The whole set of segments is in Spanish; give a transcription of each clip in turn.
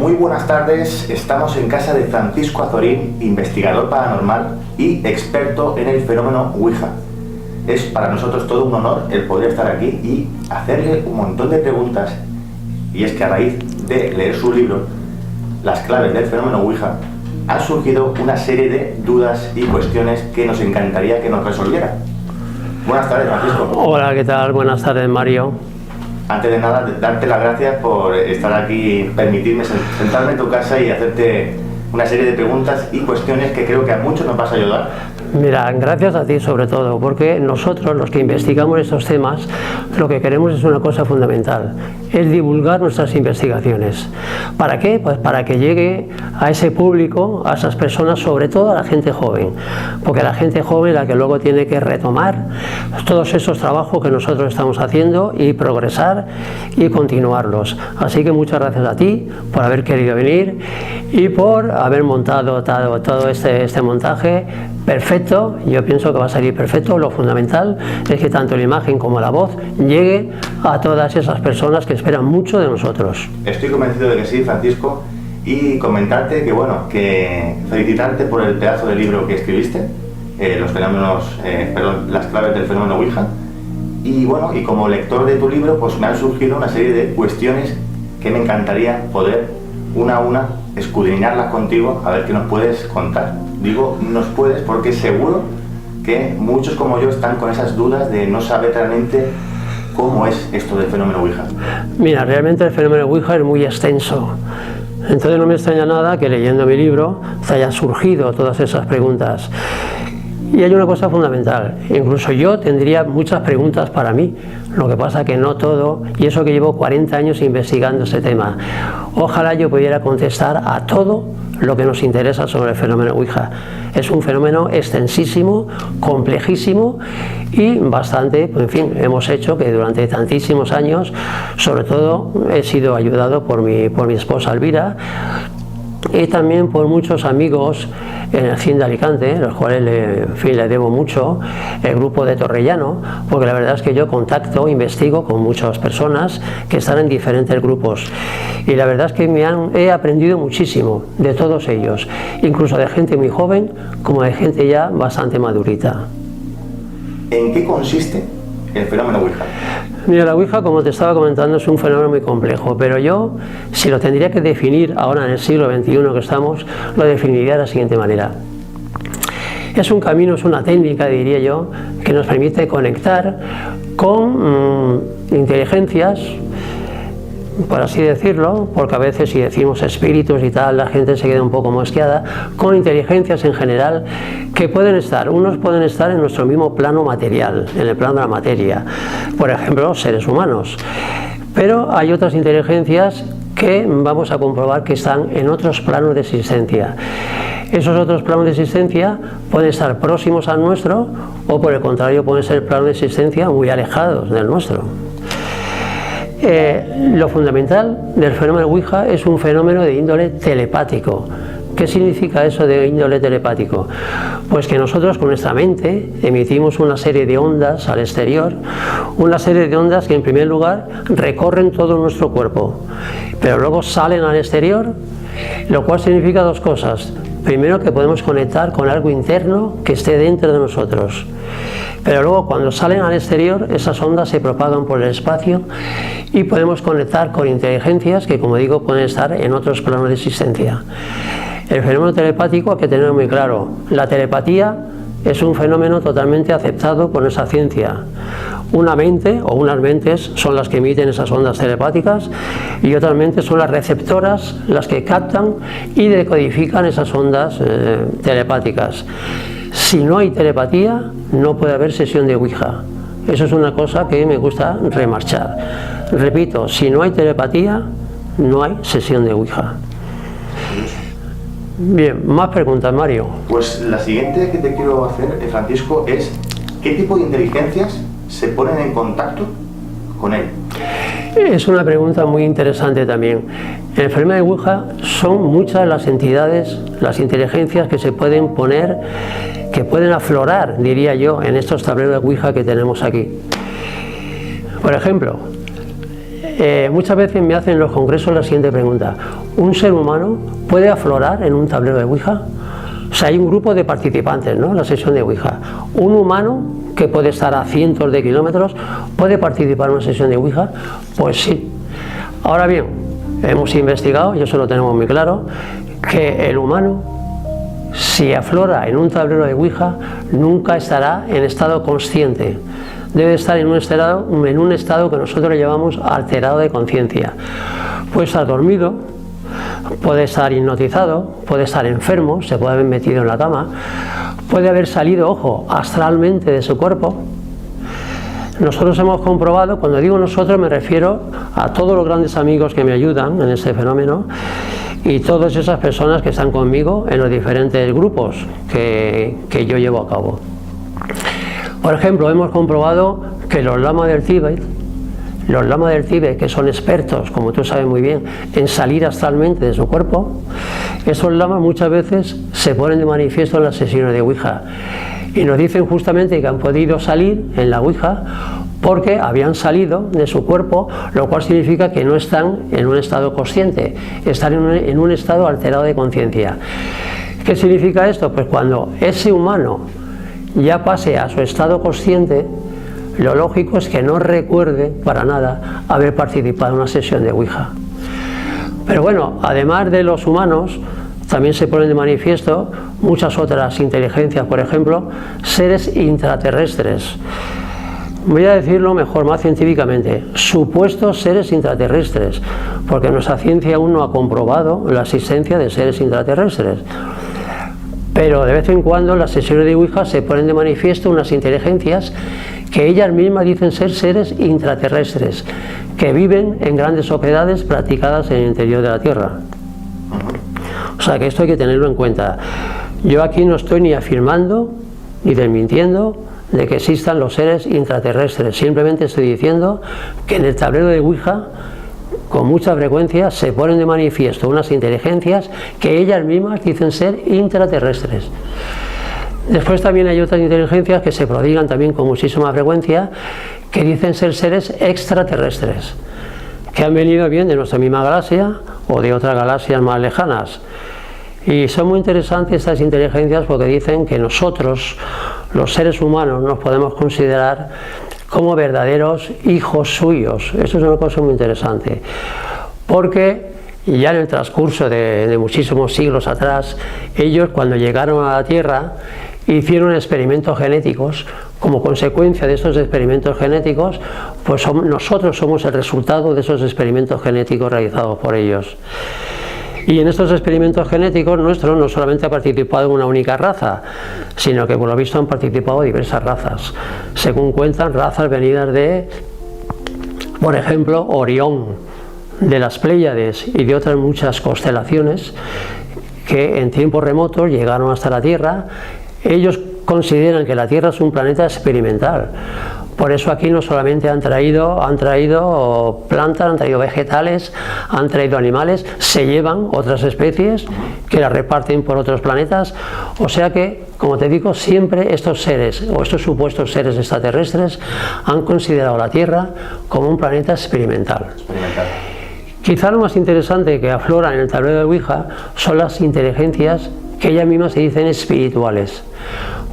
Muy buenas tardes, estamos en casa de Francisco Azorín, investigador paranormal y experto en el fenómeno Ouija. Es para nosotros todo un honor el poder estar aquí y hacerle un montón de preguntas. Y es que a raíz de leer su libro, Las claves del fenómeno Ouija, han surgido una serie de dudas y cuestiones que nos encantaría que nos resolviera. Buenas tardes, Francisco. Hola, ¿qué tal? Buenas tardes, Mario. Antes de nada, darte las gracias por estar aquí, permitirme sentarme en tu casa y hacerte una serie de preguntas y cuestiones que creo que a muchos nos vas a ayudar. Mira, gracias a ti sobre todo, porque nosotros los que investigamos estos temas, lo que queremos es una cosa fundamental, es divulgar nuestras investigaciones. ¿Para qué? Pues para que llegue a ese público, a esas personas, sobre todo a la gente joven, porque la gente joven es la que luego tiene que retomar todos esos trabajos que nosotros estamos haciendo y progresar y continuarlos. Así que muchas gracias a ti por haber querido venir y por haber montado todo este montaje perfecto. Yo pienso que va a salir perfecto. Lo fundamental es que tanto la imagen como la voz llegue a todas esas personas que esperan mucho de nosotros. Estoy convencido de que sí, Francisco, y comentarte que, bueno, que felicitarte por el pedazo de libro que escribiste, Las claves del fenómeno Ouija, y bueno, y como lector de tu libro, pues me han surgido una serie de cuestiones que me encantaría poder, una a una, escudriñarlas contigo, a ver qué nos puedes contar. Digo, nos puedes porque seguro que muchos como yo están con esas dudas de no saber realmente cómo es esto del fenómeno Ouija. Mira, realmente el fenómeno Ouija es muy extenso. Entonces no me extraña nada que leyendo mi libro te hayan surgido todas esas preguntas. Y hay una cosa fundamental, incluso yo tendría muchas preguntas para mí, lo que pasa que no todo, y eso que llevo 40 años investigando ese tema. Ojalá yo pudiera contestar a todo lo que nos interesa sobre el fenómeno Ouija. Es un fenómeno extensísimo, complejísimo y bastante, en fin, hemos hecho que durante tantísimos años, sobre todo he sido ayudado por mi esposa Elvira, y también por muchos amigos en el CIN de Alicante, los cuales le debo mucho, el grupo de Torrellano, porque la verdad es que yo investigo con muchas personas que están en diferentes grupos y la verdad es que he aprendido muchísimo de todos ellos, incluso de gente muy joven como de gente ya bastante madurita. ¿En qué consiste el fenómeno Ouija? Mira, la Ouija, como te estaba comentando, es un fenómeno muy complejo, pero yo, si lo tendría que definir ahora en el siglo XXI que estamos, lo definiría de la siguiente manera. Es un camino, es una técnica, diría yo, que nos permite conectar con inteligencias, por así decirlo, porque a veces si decimos espíritus y tal, la gente se queda un poco mosqueada, con inteligencias en general que unos pueden estar en nuestro mismo plano material, en el plano de la materia, por ejemplo, seres humanos, pero hay otras inteligencias que vamos a comprobar que están en otros planos de existencia. Esos otros planos de existencia pueden estar próximos al nuestro o por el contrario pueden ser planos de existencia muy alejados del nuestro. Lo fundamental del fenómeno Ouija es un fenómeno de índole telepático. ¿Qué significa eso de índole telepático? Pues que nosotros con nuestra mente emitimos una serie de ondas al exterior, una serie de ondas que en primer lugar recorren todo nuestro cuerpo, pero luego salen al exterior, lo cual significa dos cosas. Primero, que podemos conectar con algo interno que esté dentro de nosotros. Pero luego cuando salen al exterior, esas ondas se propagan por el espacio y podemos conectar con inteligencias que, como digo, pueden estar en otros planos de existencia. El fenómeno telepático hay que tener muy claro. La telepatía es un fenómeno totalmente aceptado por esa ciencia. Una mente o unas mentes son las que emiten esas ondas telepáticas y otras mentes son las receptoras, las que captan y decodifican esas ondas telepáticas. Si no hay telepatía, no puede haber sesión de Ouija. Eso es una cosa que me gusta remarchar. Repito, si no hay telepatía, no hay sesión de Ouija. Bien, más preguntas, Mario. Pues la siguiente que te quiero hacer, Francisco, es ¿qué tipo de inteligencias se ponen en contacto con él? Es una pregunta muy interesante también. En el fenómeno de Ouija son muchas las entidades, las inteligencias que se pueden poner, que pueden aflorar, diría yo, en estos tableros de Ouija que tenemos aquí. Por ejemplo, Muchas veces me hacen en los congresos la siguiente pregunta: ¿un ser humano puede aflorar en un tablero de Ouija? O sea, hay un grupo de participantes, ¿no?, en la sesión de Ouija. ¿Un humano que puede estar a cientos de kilómetros puede participar en una sesión de Ouija? Pues sí. Ahora bien, hemos investigado, y eso lo tenemos muy claro, que el humano, si aflora en un tablero de Ouija, nunca estará en estado consciente. Debe estar en un estado que nosotros llamamos alterado de conciencia. Puede estar dormido, puede estar hipnotizado, puede estar enfermo, se puede haber metido en la cama, puede haber salido, ojo, astralmente de su cuerpo. Nosotros hemos comprobado, cuando digo nosotros me refiero a todos los grandes amigos que me ayudan en este fenómeno y todas esas personas que están conmigo en los diferentes grupos que yo llevo a cabo. Por ejemplo, hemos comprobado que los lamas del Tíbet, que son expertos, como tú sabes muy bien, en salir astralmente de su cuerpo, esos lamas muchas veces se ponen de manifiesto en las sesiones de Ouija y nos dicen justamente que han podido salir en la Ouija porque habían salido de su cuerpo, lo cual significa que no están en un estado consciente, están en un estado alterado de conciencia. ¿Qué significa esto? Pues cuando ese humano ya pase a su estado consciente, lo lógico es que no recuerde para nada haber participado en una sesión de Ouija. Pero bueno, además de los humanos, también se ponen de manifiesto muchas otras inteligencias, por ejemplo, seres intraterrestres. Voy a decirlo mejor, más científicamente, supuestos seres intraterrestres, porque nuestra ciencia aún no ha comprobado la existencia de seres intraterrestres. Pero de vez en cuando en las sesiones de Ouija se ponen de manifiesto unas inteligencias que ellas mismas dicen ser seres intraterrestres, que viven en grandes sociedades practicadas en el interior de la Tierra. O sea que esto hay que tenerlo en cuenta. Yo aquí no estoy ni afirmando ni desmintiendo de que existan los seres intraterrestres, simplemente estoy diciendo que en el tablero de Ouija con mucha frecuencia se ponen de manifiesto unas inteligencias que ellas mismas dicen ser intraterrestres. Después también hay otras inteligencias que se prodigan también con muchísima frecuencia, que dicen ser seres extraterrestres, que han venido bien de nuestra misma galaxia o de otras galaxias más lejanas. Y son muy interesantes estas inteligencias porque dicen que nosotros, los seres humanos, nos podemos considerar como verdaderos hijos suyos. Esto es una cosa muy interesante, porque ya en el transcurso de muchísimos siglos atrás, ellos cuando llegaron a la Tierra hicieron experimentos genéticos. Como consecuencia de estos experimentos genéticos, pues nosotros somos el resultado de esos experimentos genéticos realizados por ellos. Y en estos experimentos genéticos nuestros no solamente ha participado una única raza, sino que por lo visto han participado diversas razas. Según cuentan, razas venidas de, por ejemplo, Orión, de las Pléyades y de otras muchas constelaciones que en tiempos remotos llegaron hasta la Tierra. Ellos consideran que la Tierra es un planeta experimental. Por eso aquí no solamente han traído plantas, han traído vegetales, han traído animales, se llevan otras especies que las reparten por otros planetas. O sea que, como te digo, siempre estos seres o estos supuestos seres extraterrestres han considerado la Tierra como un planeta experimental. Quizá lo más interesante que aflora en el tablero de Ouija son las inteligencias que ellas mismas se dicen espirituales.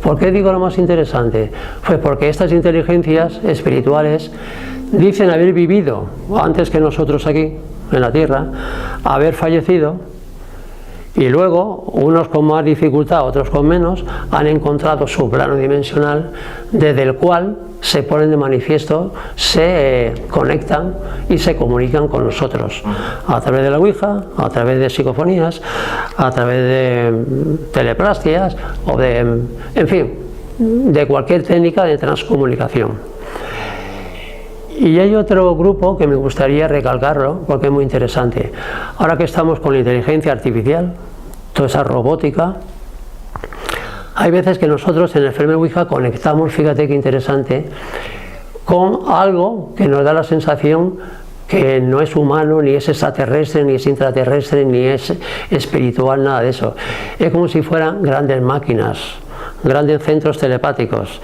¿Por qué digo lo más interesante? Pues porque estas inteligencias espirituales dicen haber vivido antes que nosotros aquí, en la Tierra, haber fallecido, y luego, unos con más dificultad, otros con menos, han encontrado su plano dimensional desde el cual se ponen de manifiesto, se conectan y se comunican con nosotros a través de la Ouija, a través de psicofonías, a través de teleplastias o de, en fin, de cualquier técnica de transcomunicación. Y hay otro grupo que me gustaría recalcarlo porque es muy interesante. Ahora que estamos con la inteligencia artificial, toda esa robótica, hay veces que nosotros en el fenómeno Ouija conectamos, fíjate qué interesante, con algo que nos da la sensación que no es humano, ni es extraterrestre, ni es intraterrestre, ni es espiritual, nada de eso. Es como si fueran grandes máquinas, grandes centros telepáticos.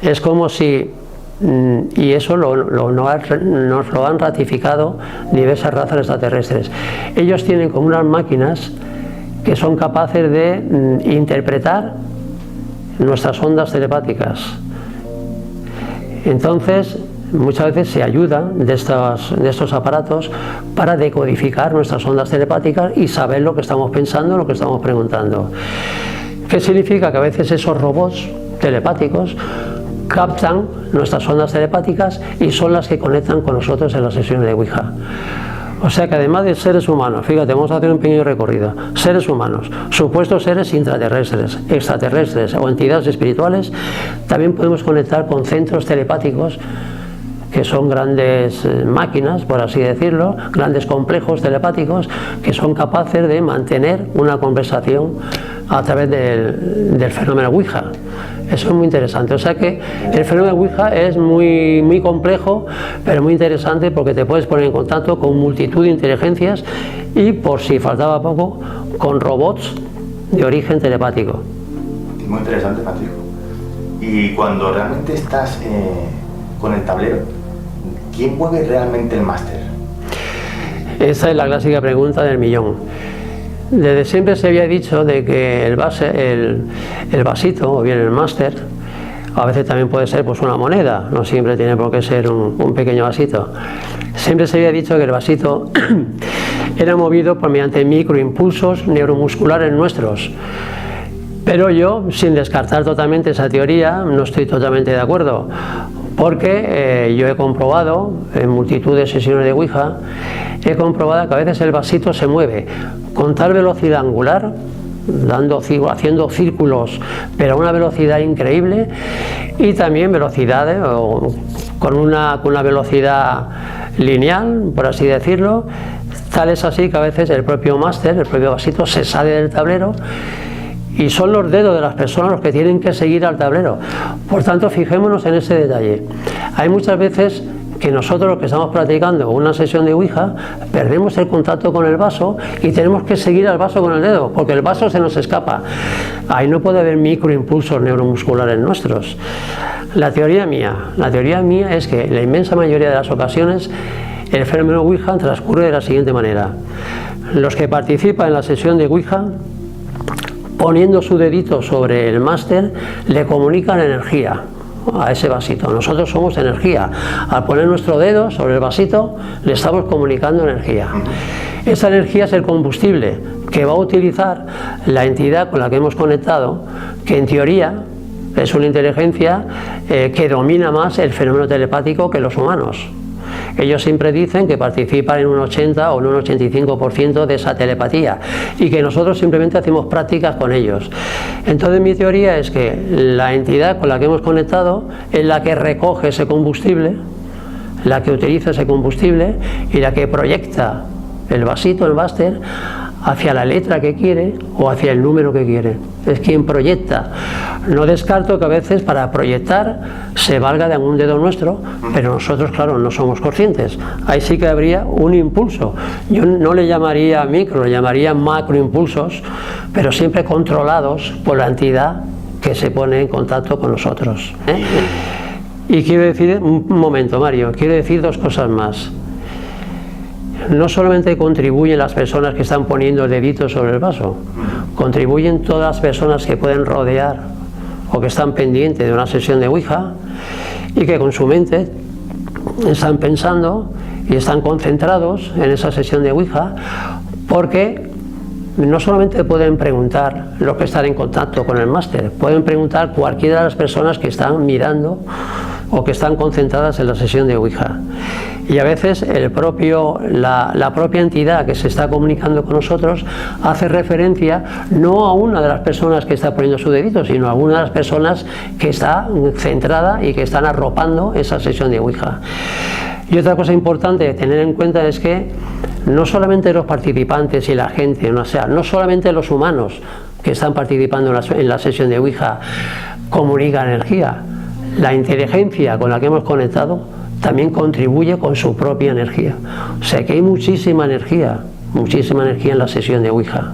Es como si y eso nos lo han ratificado diversas razas extraterrestres. Ellos tienen como unas máquinas que son capaces de interpretar nuestras ondas telepáticas. Entonces, muchas veces se ayudan de estos aparatos para decodificar nuestras ondas telepáticas y saber lo que estamos pensando, lo que estamos preguntando. ¿Qué significa? Que a veces esos robots telepáticos captan nuestras ondas telepáticas y son las que conectan con nosotros en las sesiones de Ouija. O sea que además de seres humanos, fíjate, vamos a hacer un pequeño recorrido, seres humanos, supuestos seres intraterrestres, extraterrestres o entidades espirituales, también podemos conectar con centros telepáticos que son grandes máquinas, por así decirlo, grandes complejos telepáticos que son capaces de mantener una conversación a través del fenómeno Ouija. Eso es muy interesante. O sea que el fenómeno Ouija es muy complejo, pero muy interesante porque te puedes poner en contacto con multitud de inteligencias y, por si faltaba poco, con robots de origen telepático. Muy interesante, Francisco. Y cuando realmente estás con el tablero, ¿quién mueve realmente el máster? Esa es la clásica pregunta del millón. Desde siempre se había dicho de que el vasito, o bien el máster, a veces también puede ser pues una moneda, no siempre tiene por qué ser un pequeño vasito. Siempre se había dicho que el vasito era movido mediante microimpulsos neuromusculares nuestros. Pero yo, sin descartar totalmente esa teoría, no estoy totalmente de acuerdo, porque yo he comprobado en multitud de sesiones de Ouija, he comprobado que a veces el vasito se mueve con tal velocidad angular, haciendo círculos, pero a una velocidad increíble, y también velocidades, con una velocidad lineal, por así decirlo. Tal es así que a veces el propio máster, el propio vasito, se sale del tablero y son los dedos de las personas los que tienen que seguir al tablero. Por tanto, fijémonos en ese detalle. Hay muchas veces que nosotros, los que estamos practicando una sesión de Ouija, perdemos el contacto con el vaso y tenemos que seguir al vaso con el dedo, porque el vaso se nos escapa. Ahí no puede haber microimpulsos neuromusculares nuestros. La teoría mía es que en la inmensa mayoría de las ocasiones el fenómeno Ouija transcurre de la siguiente manera. Los que participan en la sesión de Ouija, poniendo su dedito sobre el máster, le comunican energía a ese vasito. Nosotros somos energía. Al poner nuestro dedo sobre el vasito, le estamos comunicando energía. Esa energía es el combustible que va a utilizar la entidad con la que hemos conectado, que en teoría es una inteligencia que domina más el fenómeno telepático que los humanos. Ellos siempre dicen que participan en un 80 o en un 85% de esa telepatía y que nosotros simplemente hacemos prácticas con ellos. Entonces mi teoría es que la entidad con la que hemos conectado es la que recoge ese combustible, la que utiliza ese combustible y la que proyecta el vasito, el máster, hacia la letra que quiere o hacia el número que quiere. Es quien proyecta. No descarto que a veces para proyectar se valga de algún dedo nuestro, pero nosotros, claro, no somos conscientes. Ahí sí que habría un impulso. Yo no le llamaría micro, le llamaría macroimpulsos, pero siempre controlados por la entidad que se pone en contacto con nosotros. Y quiero decir, un momento, Mario, quiero decir dos cosas más. No solamente contribuyen las personas que están poniendo el dedito sobre el vaso, contribuyen todas las personas que pueden rodear o que están pendientes de una sesión de Ouija y que con su mente están pensando y están concentrados en esa sesión de Ouija, porque no solamente pueden preguntar los que están en contacto con el máster, pueden preguntar cualquiera de las personas que están mirando o que están concentradas en la sesión de Ouija. Y a veces la propia entidad que se está comunicando con nosotros hace referencia no a una de las personas que está poniendo su dedito, sino a una de las personas que está centrada y que están arropando esa sesión de Ouija. Y otra cosa importante de tener en cuenta es que no solamente los participantes y la gente, o sea, no solamente los humanos que están participando en la sesión de Ouija comunican energía, la inteligencia con la que hemos conectado también contribuye con su propia energía. O sea que hay muchísima energía en la sesión de Ouija.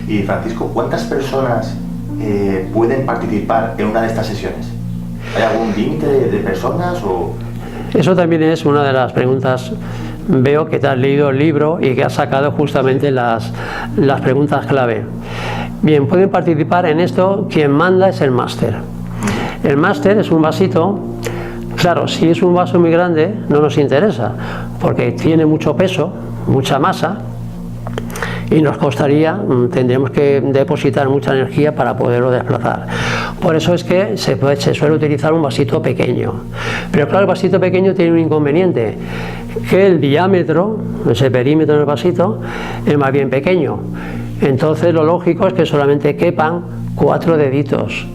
Y Francisco, ¿cuántas personas pueden participar en una de estas sesiones? ¿Hay algún límite de personas o...? Eso también es una de las preguntas. Veo que te has leído el libro y que has sacado justamente las preguntas clave. Bien, pueden participar en esto, quien manda es el máster. El máster es un vasito, claro, si es un vaso muy grande no nos interesa, porque tiene mucho peso, mucha masa, y nos costaría, tendríamos que depositar mucha energía para poderlo desplazar. Por eso es que se suele utilizar un vasito pequeño. Pero claro, el vasito pequeño tiene un inconveniente, que el diámetro, ese perímetro del vasito, es más bien pequeño. Entonces lo lógico es que solamente quepan 4 deditos.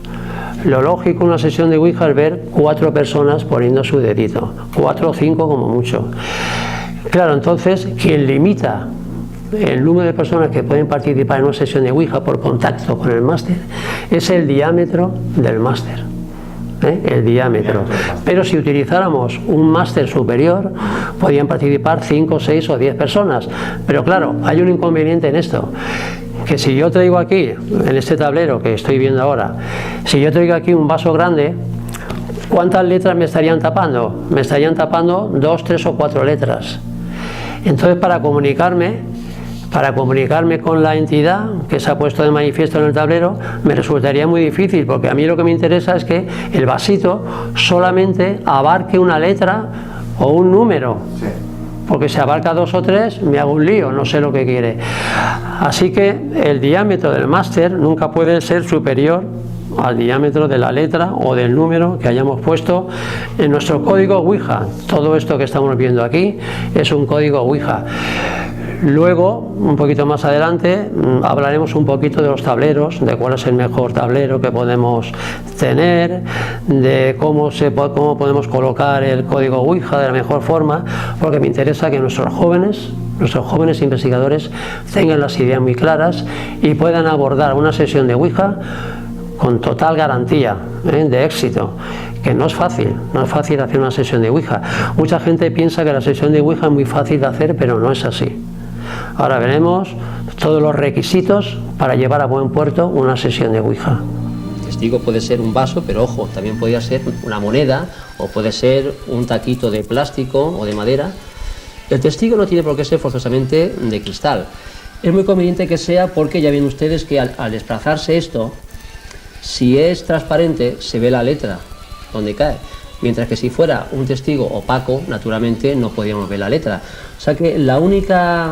Lo lógico en una sesión de Ouija es ver 4 personas poniendo su dedito, 4 o 5 como mucho. Claro, entonces quien limita el número de personas que pueden participar en una sesión de Ouija por contacto con el máster es el diámetro del máster, el diámetro. Pero si utilizáramos un máster superior, podían participar 5, 6 o 10 personas. Pero claro, hay un inconveniente en esto, que si yo traigo aquí, en este tablero que estoy viendo ahora, si yo traigo aquí un vaso grande, ¿cuántas letras me estarían tapando? Me estarían tapando 2, 3 o 4 letras. Entonces, para comunicarme con la entidad que se ha puesto de manifiesto en el tablero, me resultaría muy difícil, porque a mí lo que me interesa es que el vasito solamente abarque una letra o un número. Sí. Porque si abarca 2 o 3, me hago un lío, no sé lo que quiere. Así que el diámetro del máster nunca puede ser superior al diámetro de la letra o del número que hayamos puesto en nuestro código Ouija. Todo esto que estamos viendo aquí es un código Ouija. Luego, un poquito más adelante, hablaremos un poquito de los tableros, de cuál es el mejor tablero que podemos tener, de cómo podemos colocar el código Ouija de la mejor forma, porque me interesa que nuestros jóvenes investigadores tengan las ideas muy claras y puedan abordar una sesión de Ouija con total garantía de éxito, que no es fácil hacer una sesión de Ouija. Mucha gente piensa que la sesión de Ouija es muy fácil de hacer, pero no es así. Ahora veremos todos los requisitos para llevar a buen puerto una sesión de Ouija. El testigo puede ser un vaso, pero ojo, también podría ser una moneda o puede ser un taquito de plástico o de madera. El testigo no tiene por qué ser forzosamente de cristal. Es muy conveniente que sea, porque ya ven ustedes que al desplazarse esto, si es transparente se ve la letra donde cae, mientras que si fuera un testigo opaco, naturalmente no podíamos ver la letra. O sea que la única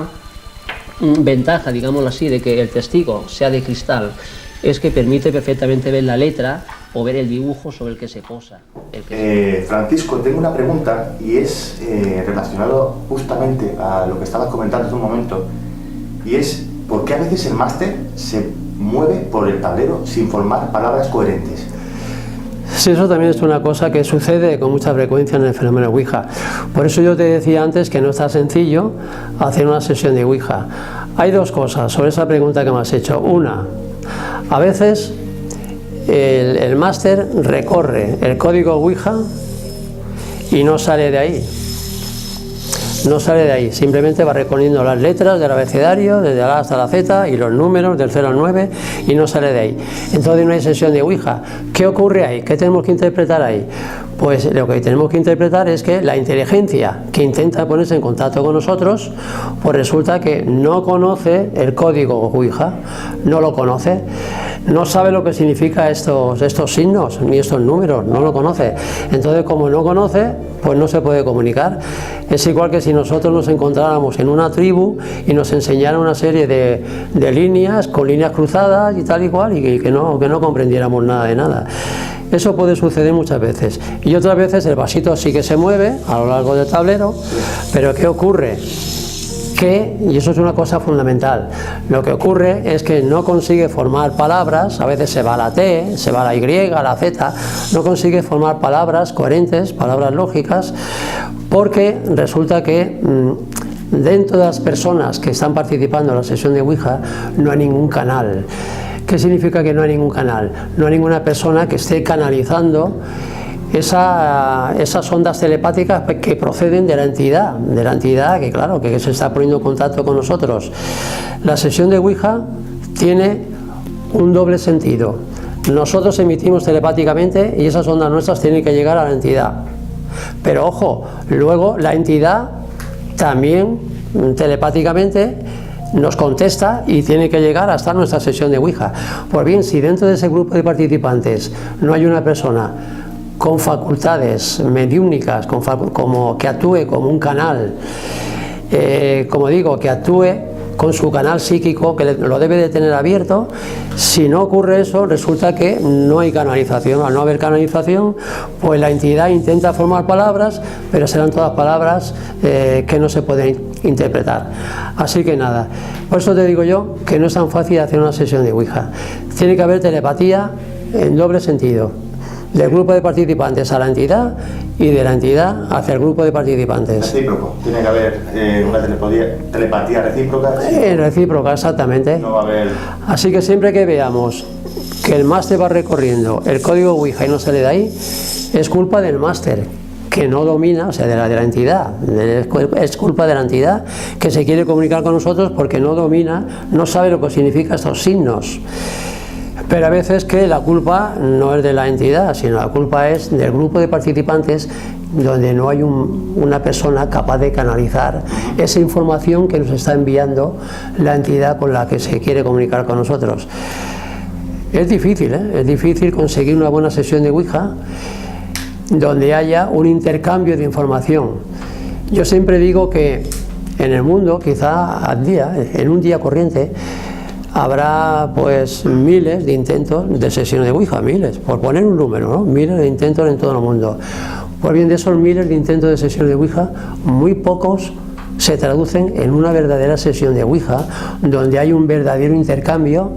ventaja, digámoslo así, de que el testigo sea de cristal es que permite perfectamente ver la letra o ver el dibujo sobre el que se posa. Francisco, tengo una pregunta y es relacionado justamente a lo que estabas comentando hace un momento, y es ¿por qué a veces el máster se mueve por el tablero sin formar palabras coherentes? Sí, eso también es una cosa que sucede con mucha frecuencia en el fenómeno Ouija. Por eso yo te decía antes que no está sencillo hacer una sesión de Ouija. Hay 2 cosas sobre esa pregunta que me has hecho. Una, a veces el máster recorre el código Ouija y no sale de ahí. No sale de ahí, simplemente va recorriendo las letras del abecedario, desde la A hasta la Z, y los números del 0 al 9, y no sale de ahí. Entonces no hay sesión de Ouija. ¿Qué ocurre ahí? ¿Qué tenemos que interpretar ahí? Pues lo que tenemos que interpretar es que la inteligencia que intenta ponerse en contacto con nosotros, pues resulta que no conoce el código Ouija, no lo conoce, no sabe lo que significa estos signos, ni estos números, no lo conoce. Entonces, como no conoce, pues no se puede comunicar. Es igual que si nosotros nos encontráramos en una tribu y nos enseñaran una serie de líneas, con líneas cruzadas y tal y cual, y que no comprendiéramos nada de nada. Eso puede suceder muchas veces. Y otras veces el vasito sí que se mueve a lo largo del tablero, pero ¿qué ocurre? Y eso es una cosa fundamental, lo que ocurre es que no consigue formar palabras, a veces se va a la T, se va a la Y, a la Z, no consigue formar palabras coherentes, palabras lógicas, porque resulta que dentro de las personas que están participando en la sesión de Ouija no hay ningún canal. ¿Qué significa que no hay ningún canal? No hay ninguna persona que esté canalizando esas ondas telepáticas que proceden de la entidad que claro, que se está poniendo en contacto con nosotros. La sesión de Ouija tiene un doble sentido. Nosotros emitimos telepáticamente y esas ondas nuestras tienen que llegar a la entidad. Pero ojo, luego la entidad también telepáticamente nos contesta y tiene que llegar hasta nuestra sesión de Ouija. Pues bien, si dentro de ese grupo de participantes no hay una persona con facultades mediúmnicas, como que actúe como un canal, como digo, que actúe con su canal psíquico, que lo debe de tener abierto, si no ocurre eso, resulta que no hay canalización. Al no haber canalización, pues la entidad intenta formar palabras, pero serán todas palabras que no se pueden interpretar. Así que nada, por eso te digo yo que no es tan fácil hacer una sesión de Ouija. Tiene que haber telepatía en doble sentido, del grupo de participantes a la entidad y de la entidad hacia el grupo de participantes. Recíproco, tiene que haber una telepatía recíproca. Recíproca, exactamente. No va a haber... Así que siempre que veamos que el máster va recorriendo el código Ouija y no se le da ahí, es culpa del máster, que no domina, o sea, de la entidad, es culpa de la entidad que se quiere comunicar con nosotros porque no domina, no sabe lo que significan estos signos. Pero a veces que la culpa no es de la entidad, sino la culpa es del grupo de participantes, donde no hay una persona capaz de canalizar esa información que nos está enviando la entidad con la que se quiere comunicar con nosotros. Es difícil, es difícil conseguir una buena sesión de Ouija donde haya un intercambio de información. Yo siempre digo que en el mundo, quizá al día, en un día corriente, habrá pues miles de intentos de sesiones de Ouija, miles, por poner un número, ¿no? Miles de intentos en todo el mundo. Pues bien, de esos miles de intentos de sesiones de Ouija, muy pocos se traducen en una verdadera sesión de Ouija, donde hay un verdadero intercambio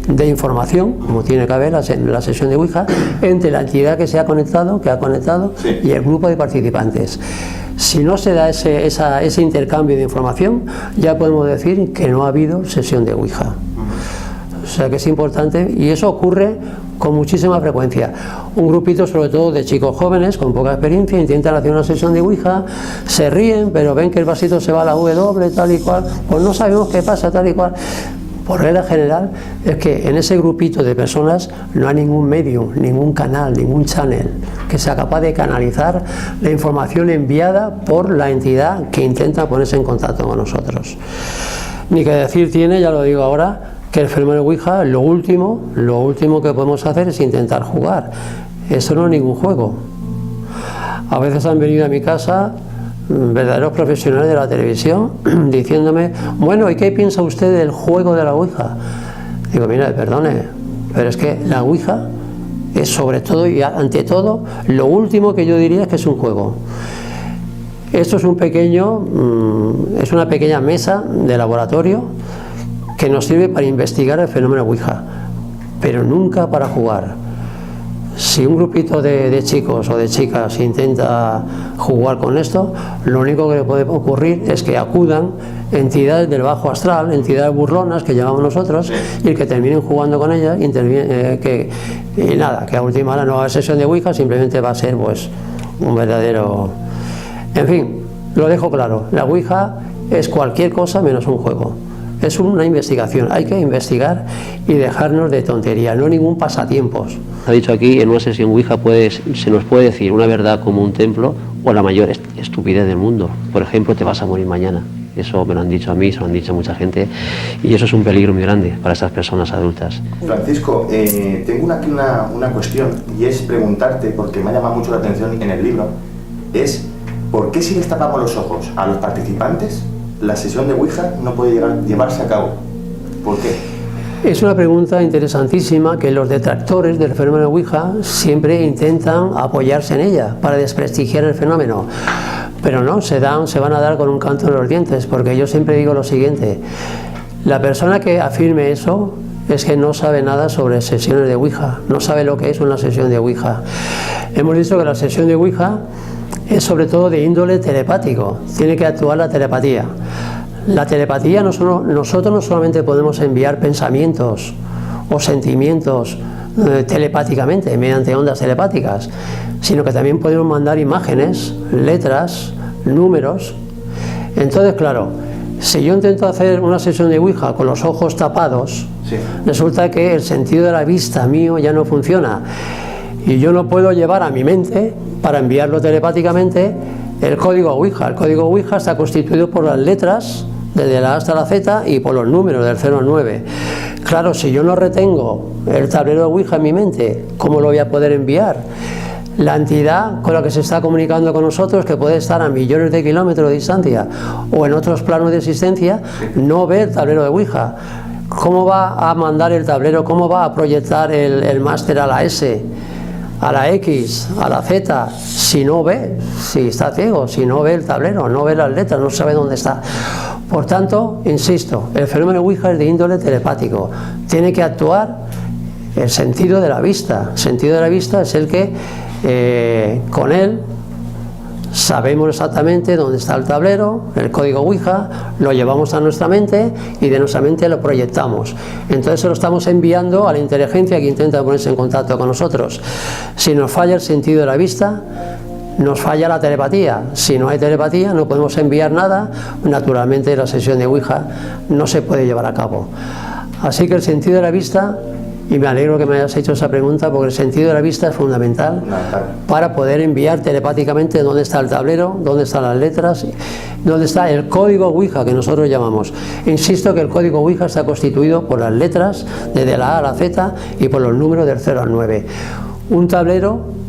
de información, como tiene que haber la sesión de Ouija, entre la entidad que ha conectado sí, y el grupo de participantes. Si no se da ese intercambio de información, ya podemos decir que no ha habido sesión de Ouija. O sea que es importante, y eso ocurre con muchísima frecuencia. Un grupito, sobre todo de chicos jóvenes con poca experiencia, intentan hacer una sesión de Ouija, se ríen, pero ven que el vasito se va a la W, tal y cual, pues no sabemos qué pasa, tal y cual. Por regla general, es que en ese grupito de personas no hay ningún medium, ningún canal, ningún channel que sea capaz de canalizar la información enviada por la entidad que intenta ponerse en contacto con nosotros. Ni que decir tiene, ya lo digo ahora, que el fenómeno Ouija, lo último que podemos hacer es intentar jugar. Eso no es ningún juego. A veces han venido a mi casa verdaderos profesionales de la televisión diciéndome, bueno, ¿y qué piensa usted del juego de la Ouija? Digo, mira, perdone, pero es que la Ouija es sobre todo y ante todo, lo último que yo diría es que es un juego. Esto es es una pequeña mesa de laboratorio que nos sirve para investigar el fenómeno Ouija, pero nunca para jugar. Si un grupito de chicos o de chicas intenta jugar con esto, lo único que le puede ocurrir es que acudan entidades del bajo astral, entidades burlonas que llamamos nosotros, y que terminen jugando con ellas, y nada, que a última hora no va a haber sesión de Ouija, simplemente va a ser pues un verdadero... En fin, lo dejo claro, la Ouija es cualquier cosa menos un juego. Es una investigación, hay que investigar y dejarnos de tontería, no ningún pasatiempos. Ha dicho aquí, en una sesión Ouija se nos puede decir una verdad como un templo o la mayor estupidez del mundo. Por ejemplo, te vas a morir mañana. Eso me lo han dicho a mí, se lo han dicho a mucha gente, y eso es un peligro muy grande para esas personas adultas. Francisco, tengo aquí una cuestión, y es preguntarte, porque me ha llamado mucho la atención en el libro, es ¿por qué si les tapamos los ojos a los participantes, la sesión de Ouija no puede llevarse a cabo? ¿Por qué? Es una pregunta interesantísima que los detractores del fenómeno Ouija siempre intentan apoyarse en ella para desprestigiar el fenómeno. Pero no, se van a dar con un canto en los dientes, porque yo siempre digo lo siguiente: la persona que afirme eso es que no sabe nada sobre sesiones de Ouija, no sabe lo que es una sesión de Ouija. Hemos dicho que la sesión de Ouija es sobre todo de índole telepático, tiene que actuar la telepatía. La telepatía, nosotros no solamente podemos enviar pensamientos o sentimientos telepáticamente, mediante ondas telepáticas, sino que también podemos mandar imágenes, letras, números. Entonces, claro, si yo intento hacer una sesión de Ouija con los ojos tapados, Sí. Resulta que el sentido de la vista mío ya no funciona y yo no puedo llevar a mi mente, para enviarlo telepáticamente, el código Ouija. El código Ouija está constituido por las letras, desde la A hasta la Z, y por los números del 0 al 9. Claro, si yo no retengo el tablero de Ouija en mi mente, ¿cómo lo voy a poder enviar? La entidad con la que se está comunicando con nosotros, que puede estar a millones de kilómetros de distancia o en otros planos de existencia, no ve el tablero de Ouija. ¿Cómo va a mandar el tablero? ¿Cómo va a proyectar el máster a la S, a la X, a la Z, si no ve, si está ciego, si no ve el tablero, no ve las letras, no sabe dónde está? Por tanto, insisto, el fenómeno Ouija es de índole telepático. Tiene que actuar el sentido de la vista. El sentido de la vista es el que con él sabemos exactamente dónde está el tablero, el código Ouija, lo llevamos a nuestra mente y de nuestra mente lo proyectamos. Entonces se lo estamos enviando a la inteligencia que intenta ponerse en contacto con nosotros. Si nos falla el sentido de la vista, nos falla la telepatía. Si no hay telepatía, no podemos enviar nada. Naturalmente la sesión de Ouija no se puede llevar a cabo. Así que el sentido de la vista, y me alegro que me hayas hecho esa pregunta, porque el sentido de la vista es fundamental para poder enviar telepáticamente dónde está el tablero, dónde están las letras, dónde está el código Ouija que nosotros llamamos. Insisto que el código Ouija está constituido por las letras desde la A a la Z y por los números del 0 al 9. Un tablero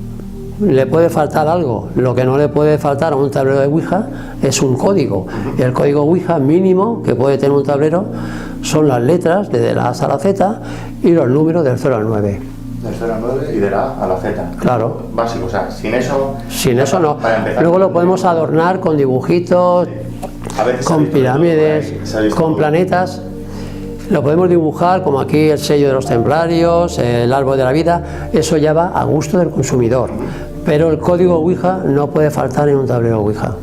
le puede faltar algo. Lo que no le puede faltar a un tablero de Ouija es un código. Y el código Ouija mínimo que puede tener un tablero son las letras desde la A hasta la Z y los números del 0 al 9. Del 0 al 9 y de la A a la Z. Claro. Básico, o sea, sin eso... Sin eso no. Luego lo podemos adornar con dibujitos, con pirámides, con planetas. Lo podemos dibujar como aquí el sello de los templarios, el árbol de la vida. Eso ya va a gusto del consumidor. Pero el código Ouija no puede faltar en un tablero Ouija.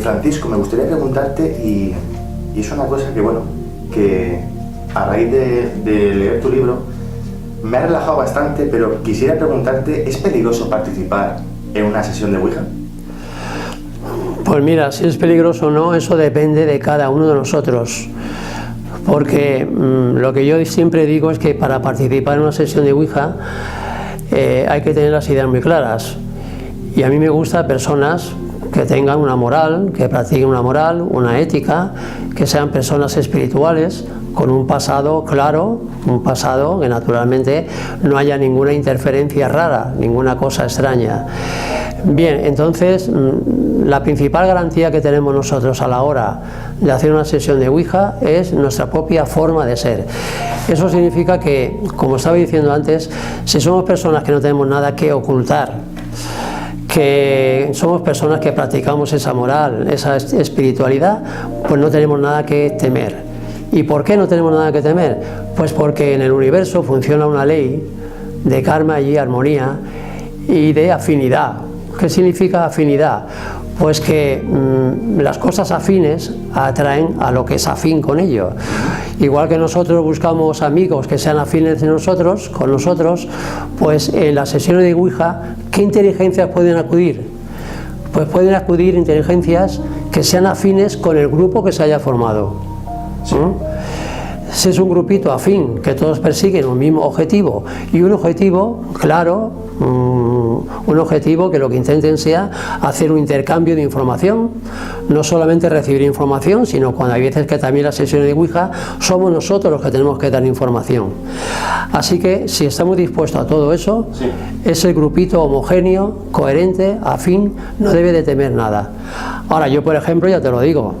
Francisco, me gustaría preguntarte, y es una cosa que, bueno, que a raíz de leer tu libro me ha relajado bastante, pero quisiera preguntarte, ¿es peligroso participar en una sesión de Ouija? Pues mira, si es peligroso o no, eso depende de cada uno de nosotros. Porque lo que yo siempre digo es que para participar en una sesión de Ouija hay que tener las ideas muy claras. Y a mí me gusta personas que tengan una moral, que practiquen una moral, una ética, que sean personas espirituales, con un pasado claro, un pasado que naturalmente no haya ninguna interferencia rara, ninguna cosa extraña. Bien, entonces la principal garantía que tenemos nosotros a la hora de hacer una sesión de Ouija es nuestra propia forma de ser. Eso significa que, como estaba diciendo antes, si somos personas que no tenemos nada que ocultar, que somos personas que practicamos esa moral, esa espiritualidad, pues no tenemos nada que temer. ¿Y por qué no tenemos nada que temer? Pues porque en el universo funciona una ley de karma y armonía y de afinidad. ¿Qué significa afinidad? Pues que las cosas afines atraen a lo que es afín con ello. Igual que nosotros buscamos amigos que sean afines de nosotros, con nosotros, pues en las sesiones de Ouija, ¿qué inteligencias pueden acudir? Pues pueden acudir inteligencias que sean afines con el grupo que se haya formado. ¿Sí? Si es un grupito afín, que todos persiguen un mismo objetivo, y un objetivo claro, un objetivo que lo que intenten sea hacer un intercambio de información, no solamente recibir información, sino cuando hay veces que también las sesiones de Ouija somos nosotros los que tenemos que dar información. Así que si estamos dispuestos a todo eso, sí, ese grupito homogéneo, coherente, afín, no debe de temer nada. Ahora, yo por ejemplo, ya te lo digo,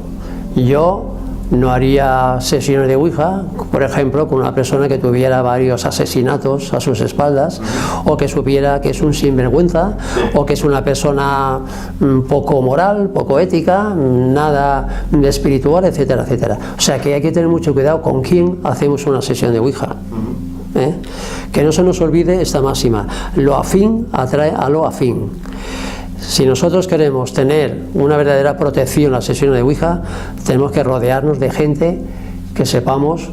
yo no haría sesiones de Ouija, por ejemplo, con una persona que tuviera varios asesinatos a sus espaldas, o que supiera que es un sinvergüenza, o que es una persona poco moral, poco ética, nada espiritual, etcétera, etcétera. O sea que hay que tener mucho cuidado con quién hacemos una sesión de Ouija. Que no se nos olvide esta máxima: lo afín atrae a lo afín. Si nosotros queremos tener una verdadera protección en la sesión de Ouija, tenemos que rodearnos de gente que sepamos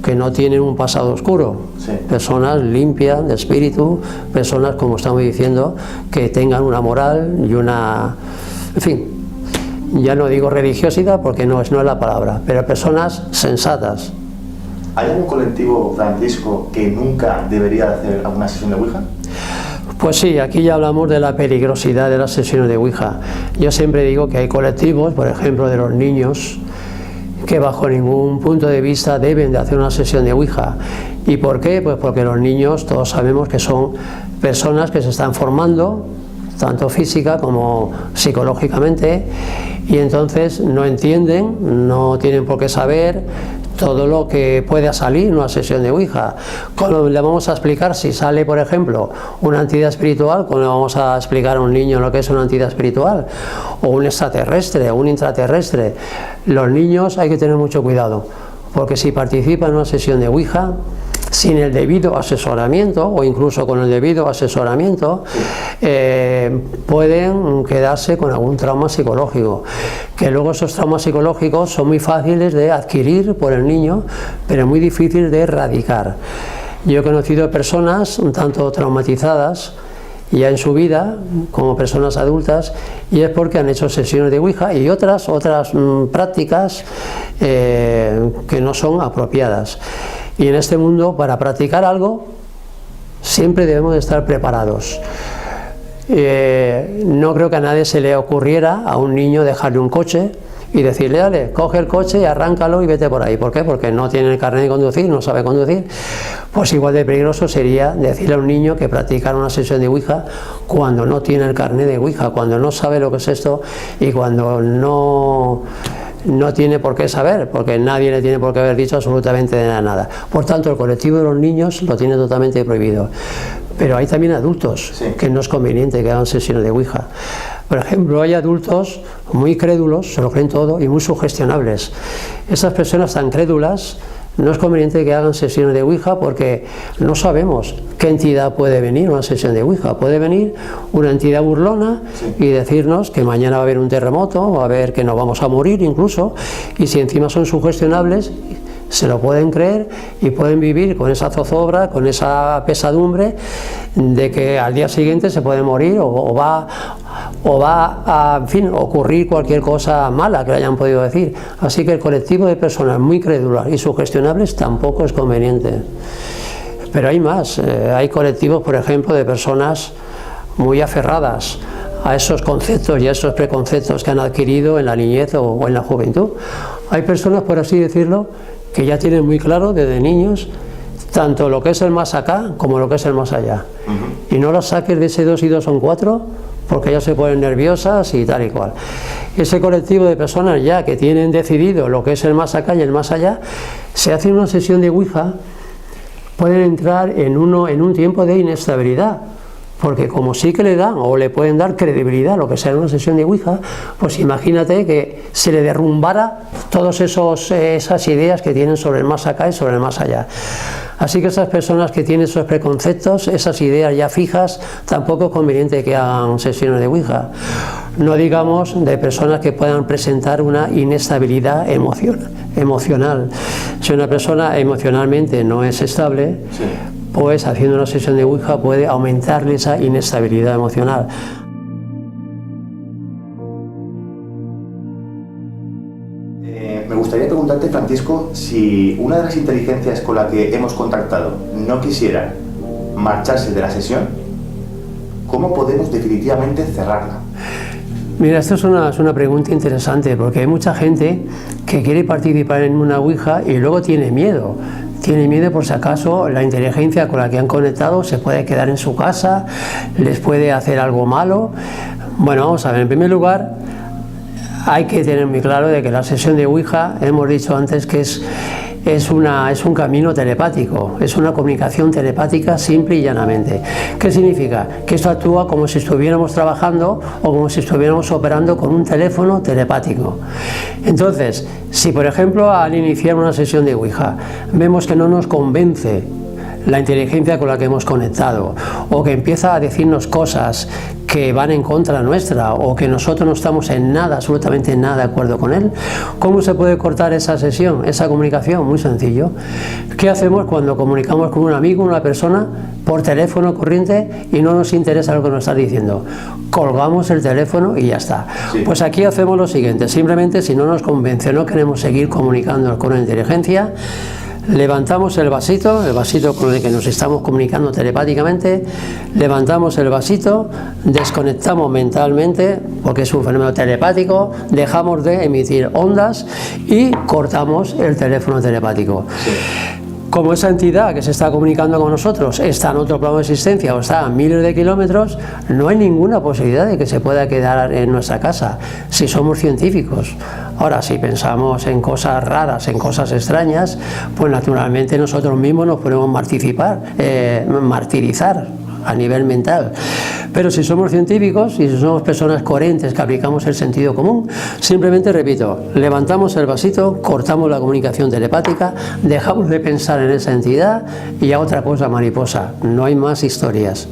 que no tienen un pasado oscuro, Sí. personas limpias de espíritu, personas, como estamos diciendo, que tengan una moral y una, en fin, ya no digo religiosidad porque no es la palabra, pero personas sensatas. ¿Hay algún colectivo, Francisco, que nunca debería hacer alguna sesión de Ouija? Pues sí, aquí ya hablamos de la peligrosidad de las sesiones de Ouija. Yo siempre digo que hay colectivos, por ejemplo, de los niños, que bajo ningún punto de vista deben de hacer una sesión de Ouija. ¿Y por qué? Pues porque los niños, todos sabemos que son personas que se están formando, tanto física como psicológicamente, y entonces no entienden, no tienen por qué saber todo lo que pueda salir en una sesión de Ouija. ¿Cómo le vamos a explicar si sale, por ejemplo, una entidad espiritual? ¿Cómo le vamos a explicar a un niño lo que es una entidad espiritual? O un extraterrestre, o un intraterrestre. Los niños hay que tener mucho cuidado, porque si participan en una sesión de Ouija sin el debido asesoramiento, o incluso con el debido asesoramiento, pueden quedarse con algún trauma psicológico, que luego esos traumas psicológicos son muy fáciles de adquirir por el niño, pero muy difíciles de erradicar. Yo he conocido personas un tanto traumatizadas ya en su vida, como personas adultas, y es porque han hecho sesiones de Ouija y otras prácticas que no son apropiadas. Y en este mundo, para practicar algo, siempre debemos de estar preparados. No creo que a nadie se le ocurriera a un niño dejarle un coche y decirle, dale, coge el coche y arráncalo y vete por ahí. ¿Por qué? Porque no tiene el carnet de conducir, no sabe conducir. Pues igual de peligroso sería decirle a un niño que practicara una sesión de Ouija cuando no tiene el carnet de Ouija, cuando no sabe lo que es esto y cuando no tiene por qué saber, porque nadie le tiene por qué haber dicho absolutamente nada. Por tanto, el colectivo de los niños lo tiene totalmente prohibido. Pero hay también adultos, sí, que no es conveniente que hagan sesiones de Ouija. Por ejemplo, hay adultos muy crédulos, se lo creen todo, y muy sugestionables. Esas personas tan crédulas, no es conveniente que hagan sesiones de Ouija porque no sabemos qué entidad puede venir a una sesión de Ouija. Puede venir una entidad burlona, sí, y decirnos que mañana va a haber un terremoto, va a haber que nos vamos a morir incluso, y si encima son sugestionables, se lo pueden creer y pueden vivir con esa zozobra, con esa pesadumbre de que al día siguiente se puede morir o va a, en fin, ocurrir cualquier cosa mala que le hayan podido decir. Así que el colectivo de personas muy crédulas y sugestionables tampoco es conveniente. Pero hay más, hay colectivos, por ejemplo, de personas muy aferradas a esos conceptos y a esos preconceptos que han adquirido en la niñez o en la juventud. Hay personas, por así decirlo, que ya tienen muy claro desde niños tanto lo que es el más acá como lo que es el más allá. Y no las saques de ese 2 y 2 son 4 porque ya se ponen nerviosas y tal y cual. Ese colectivo de personas ya que tienen decidido lo que es el más acá y el más allá, se hace una sesión de Ouija, pueden entrar en un tiempo de inestabilidad. Porque como sí que le dan o le pueden dar credibilidad a lo que sea una sesión de Ouija, pues imagínate que se le derrumbara todas esas ideas que tienen sobre el más acá y sobre el más allá. Así que esas personas que tienen esos preconceptos, esas ideas ya fijas, tampoco es conveniente que hagan sesiones de Ouija. No digamos de personas que puedan presentar una inestabilidad emocional. Si una persona emocionalmente no es estable, sí, pues haciendo una sesión de Ouija puede aumentarle esa inestabilidad emocional. Me gustaría preguntarte, Francisco, si una de las inteligencias con la que hemos contactado no quisiera marcharse de la sesión, ¿cómo podemos definitivamente cerrarla? Mira, esto es una pregunta interesante porque hay mucha gente que quiere participar en una Ouija y luego tiene miedo. Tiene miedo por si acaso la inteligencia con la que han conectado se puede quedar en su casa, les puede hacer algo malo. Bueno, vamos a ver, en primer lugar, hay que tener muy claro de que la sesión de Ouija, hemos dicho antes que es un camino telepático, es una comunicación telepática simple y llanamente. ¿Qué significa? Que esto actúa como si estuviéramos trabajando o como si estuviéramos operando con un teléfono telepático. Entonces, si por ejemplo al iniciar una sesión de Ouija vemos que no nos convence la inteligencia con la que hemos conectado, o que empieza a decirnos cosas que van en contra nuestra, o que nosotros no estamos en nada, absolutamente en nada de acuerdo con él, ¿cómo se puede cortar esa sesión, esa comunicación? Muy sencillo. ¿Qué hacemos cuando comunicamos con un amigo, una persona, por teléfono corriente y no nos interesa lo que nos está diciendo? Colgamos el teléfono y ya está. Sí. Pues aquí hacemos lo siguiente, simplemente si no nos convence, no queremos seguir comunicándonos con la inteligencia, levantamos el vasito con el que nos estamos comunicando telepáticamente, levantamos el vasito, desconectamos mentalmente, porque es un fenómeno telepático, dejamos de emitir ondas y cortamos el teléfono telepático. Sí. Como esa entidad que se está comunicando con nosotros está en otro plano de existencia o está a miles de kilómetros, no hay ninguna posibilidad de que se pueda quedar en nuestra casa si somos científicos. Ahora, si pensamos en cosas raras, en cosas extrañas, pues naturalmente nosotros mismos nos podemos martirizar a nivel mental. Pero si somos científicos y si somos personas coherentes que aplicamos el sentido común, simplemente, repito, levantamos el vasito, cortamos la comunicación telepática, dejamos de pensar en esa entidad y a otra cosa mariposa. No hay más historias.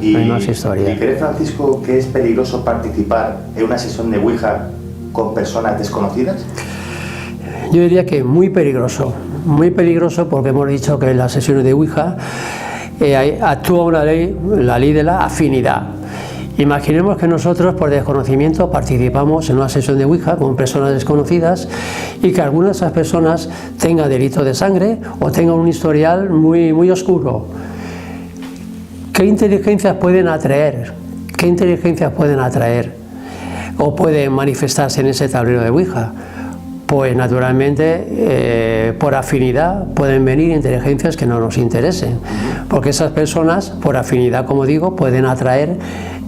¿Y, no hay más historias. ¿Y cree, Francisco, que es peligroso participar en una sesión de Ouija con personas desconocidas? Yo diría que muy peligroso porque hemos dicho que en las sesiones de Ouija actúa una ley, la ley de la afinidad. Imaginemos que nosotros por desconocimiento participamos en una sesión de Ouija con personas desconocidas y que alguna de esas personas tenga delito de sangre o tenga un historial muy, muy oscuro. ¿Qué inteligencias pueden atraer? ¿Qué inteligencias pueden atraer o pueden manifestarse en ese tablero de Ouija? Pues naturalmente por afinidad pueden venir inteligencias que no nos interesen, porque esas personas por afinidad, como digo, pueden atraer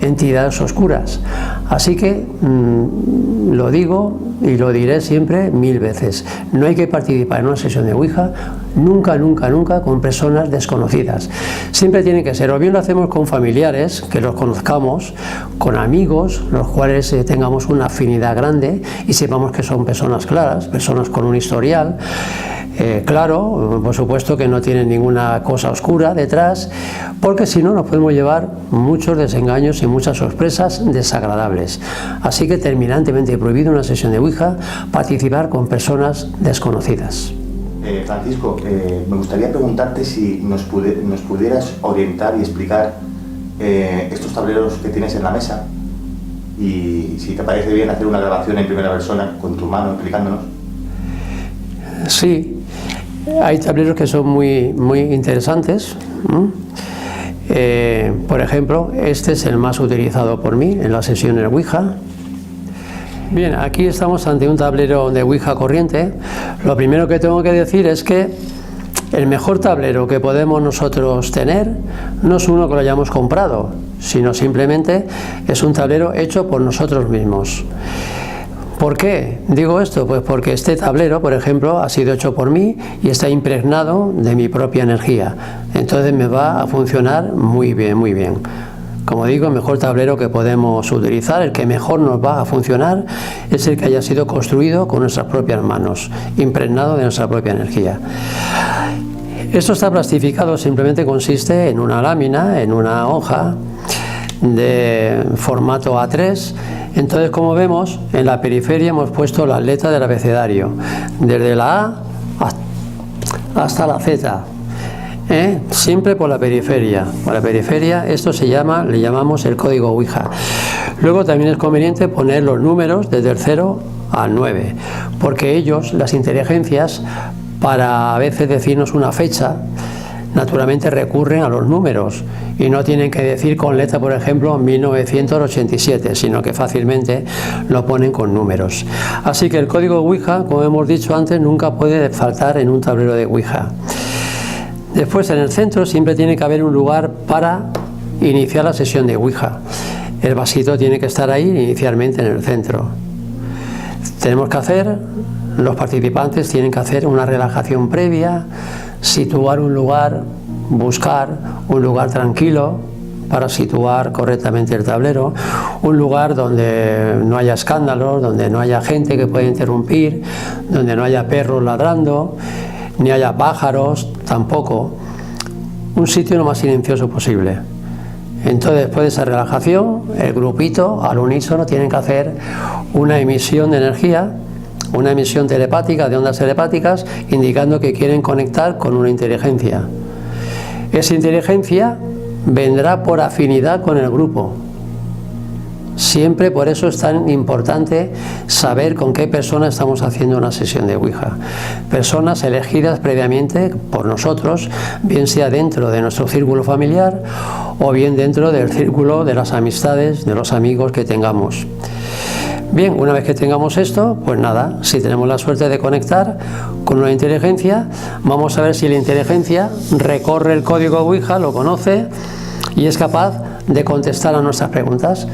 entidades oscuras. Así que lo digo y lo diré siempre 1000 veces, no hay que participar en una sesión de Ouija nunca, nunca, nunca con personas desconocidas. Siempre tiene que ser, o bien lo hacemos con familiares que los conozcamos, con amigos, los cuales tengamos una afinidad grande y sepamos que son personas claras, personas con un historial claro, por supuesto que no tienen ninguna cosa oscura detrás, porque si no nos podemos llevar muchos desengaños y muchas sorpresas desagradables. Así que terminantemente prohibido en una sesión de Ouija participar con personas desconocidas. Francisco, me gustaría preguntarte si nos pudieras orientar y explicar estos tableros que tienes en la mesa y si te parece bien hacer una grabación en primera persona con tu mano explicándonos. Sí, hay tableros que son muy, muy interesantes. Por ejemplo, este es el más utilizado por mí en las sesiones Ouija. Bien, aquí estamos ante un tablero de Ouija corriente. Lo primero que tengo que decir es que el mejor tablero que podemos nosotros tener no es uno que lo hayamos comprado, sino simplemente es un tablero hecho por nosotros mismos. ¿Por qué digo esto? Pues porque este tablero, por ejemplo, ha sido hecho por mí y está impregnado de mi propia energía. Entonces me va a funcionar muy bien, muy bien. Como digo, el mejor tablero que podemos utilizar, el que mejor nos va a funcionar, es el que haya sido construido con nuestras propias manos, impregnado de nuestra propia energía. Esto está plastificado, simplemente consiste en una lámina, en una hoja de formato A3. Entonces, como vemos, en la periferia hemos puesto las letras del abecedario, desde la A hasta la Z. Siempre por la periferia. Por la periferia, esto le llamamos el código Ouija. Luego también es conveniente poner los números desde el 0 al 9, porque ellos, las inteligencias, para a veces decirnos una fecha, naturalmente recurren a los números y no tienen que decir con letra, por ejemplo, 1987, sino que fácilmente lo ponen con números. Así que el código Ouija, como hemos dicho antes, nunca puede faltar en un tablero de Ouija. Después, en el centro siempre tiene que haber un lugar para iniciar la sesión de Ouija. El vasito tiene que estar ahí inicialmente en el centro. Los participantes tienen que hacer una relajación previa, situar un lugar, buscar un lugar tranquilo para situar correctamente el tablero, un lugar donde no haya escándalos, donde no haya gente que pueda interrumpir, donde no haya perros ladrando, ni haya pájaros tampoco. un sitio lo más silencioso posible. Entonces, después de esa relajación, el grupito al unísono tienen que hacer una emisión de energía, una emisión telepática, de ondas telepáticas, indicando que quieren conectar con una inteligencia. Esa inteligencia vendrá por afinidad con el grupo. Siempre, por eso es tan importante saber con qué persona estamos haciendo una sesión de Ouija. Personas elegidas previamente por nosotros, bien sea dentro de nuestro círculo familiar o bien dentro del círculo de las amistades, de los amigos que tengamos. Bien, una vez que tengamos esto, pues nada, si tenemos la suerte de conectar con una inteligencia, vamos a ver si la inteligencia recorre el código Ouija, lo conoce y es capaz de contestar a nuestras preguntas.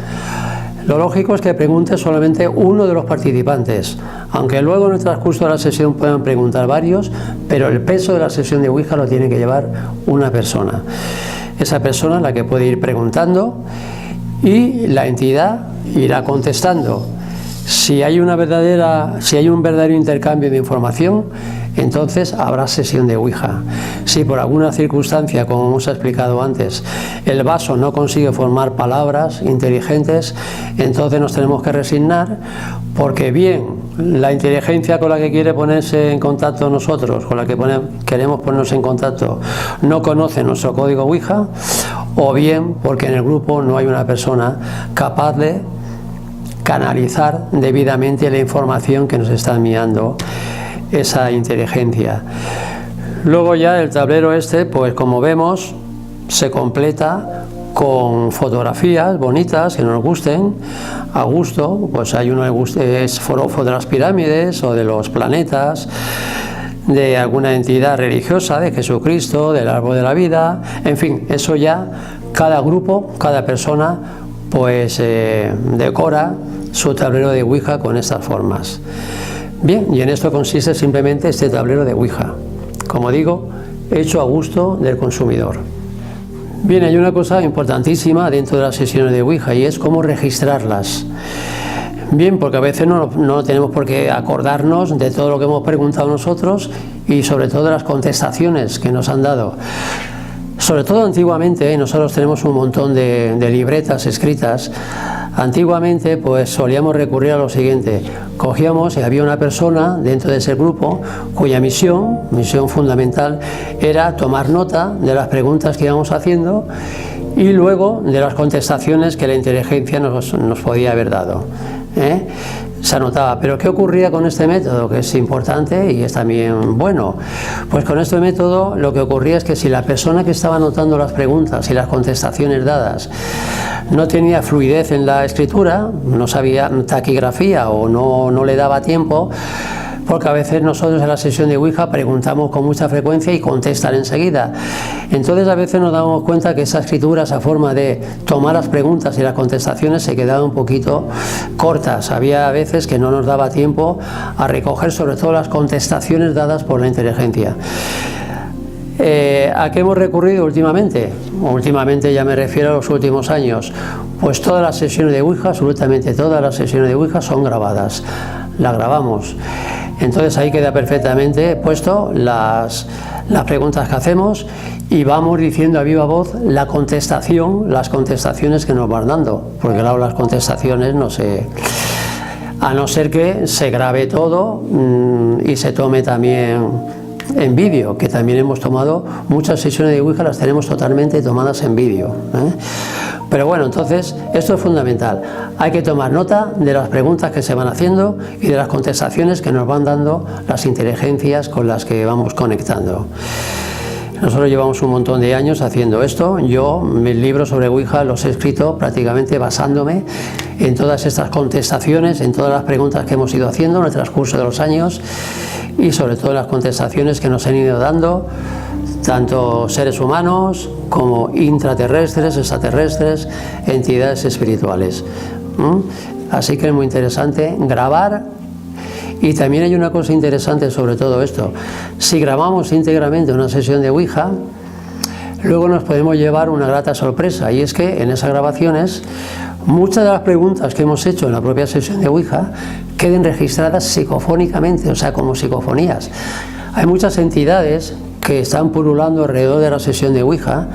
Lo lógico es que pregunte solamente uno de los participantes, aunque luego en el transcurso de la sesión puedan preguntar varios, pero el peso de la sesión de Ouija lo tiene que llevar una persona. Esa persona es la que puede ir preguntando y la entidad irá contestando. Si hay un verdadero intercambio de información, entonces habrá sesión de Ouija. Si por alguna circunstancia, como hemos explicado antes, el vaso no consigue formar palabras inteligentes, entonces nos tenemos que resignar, porque bien la inteligencia con la que quiere ponerse en contacto nosotros, con la que queremos ponernos en contacto, no conoce nuestro código Ouija, o bien porque en el grupo no hay una persona capaz de canalizar debidamente la información que nos está enviando esa inteligencia. Luego ya el tablero pues como vemos, se completa con fotografías bonitas que nos gusten, a gusto. Pues hay uno que guste, es foto de las pirámides o de los planetas, de alguna entidad religiosa, de Jesucristo, del árbol de la vida, en fin, eso ya cada grupo, cada persona pues decora su tablero de Ouija con estas formas. Bien, y en esto consiste simplemente este tablero de Ouija, como digo, hecho a gusto del consumidor. Bien, hay una cosa importantísima dentro de las sesiones de Ouija y es cómo registrarlas. Bien, porque a veces no tenemos por qué acordarnos de todo lo que hemos preguntado nosotros y sobre todo de las contestaciones que nos han dado. Sobre todo antiguamente, nosotros tenemos un montón de libretas escritas. Antiguamente pues solíamos recurrir a lo siguiente: cogíamos y había una persona dentro de ese grupo cuya misión fundamental era tomar nota de las preguntas que íbamos haciendo y luego de las contestaciones que la inteligencia nos podía haber dado. Se anotaba. Pero ¿qué ocurría con este método? Que es importante y es también bueno. Pues con este método lo que ocurría es que si la persona que estaba anotando las preguntas y las contestaciones dadas no tenía fluidez en la escritura, no sabía taquigrafía o no le daba tiempo, porque a veces nosotros en la sesión de Ouija preguntamos con mucha frecuencia y contestan enseguida. Entonces a veces nos damos cuenta que esa escritura, esa forma de tomar las preguntas y las contestaciones se quedaban un poquito cortas. Había veces que no nos daba tiempo a recoger sobre todo las contestaciones dadas por la inteligencia. ¿A qué hemos recurrido últimamente? Últimamente ya me refiero a los últimos años. Pues todas las sesiones de Ouija, absolutamente todas las sesiones de Ouija son grabadas. Las grabamos. Entonces ahí queda perfectamente puesto las preguntas que hacemos y vamos diciendo a viva voz las contestaciones que nos van dando, porque claro, las contestaciones a no ser que se grabe todo y se tome también en vídeo, que también hemos tomado muchas sesiones de Ouija, las tenemos totalmente tomadas en vídeo. Pero bueno, entonces esto es fundamental. Hay que tomar nota de las preguntas que se van haciendo y de las contestaciones que nos van dando las inteligencias con las que vamos conectando. Nosotros llevamos un montón de años haciendo esto. Yo mis libros sobre Ouija los he escrito prácticamente basándome en todas estas contestaciones, en todas las preguntas que hemos ido haciendo en el transcurso de los años y sobre todo las contestaciones que nos han ido dando tanto seres humanos como intraterrestres, extraterrestres, entidades espirituales. Así que es muy interesante grabar. Y también hay una cosa interesante sobre todo esto: si grabamos íntegramente una sesión de Ouija, luego nos podemos llevar una grata sorpresa, y es que en esas grabaciones muchas de las preguntas que hemos hecho en la propia sesión de Ouija queden registradas psicofónicamente, o sea, como psicofonías. Hay muchas entidades que están pululando alrededor de la sesión de Ouija,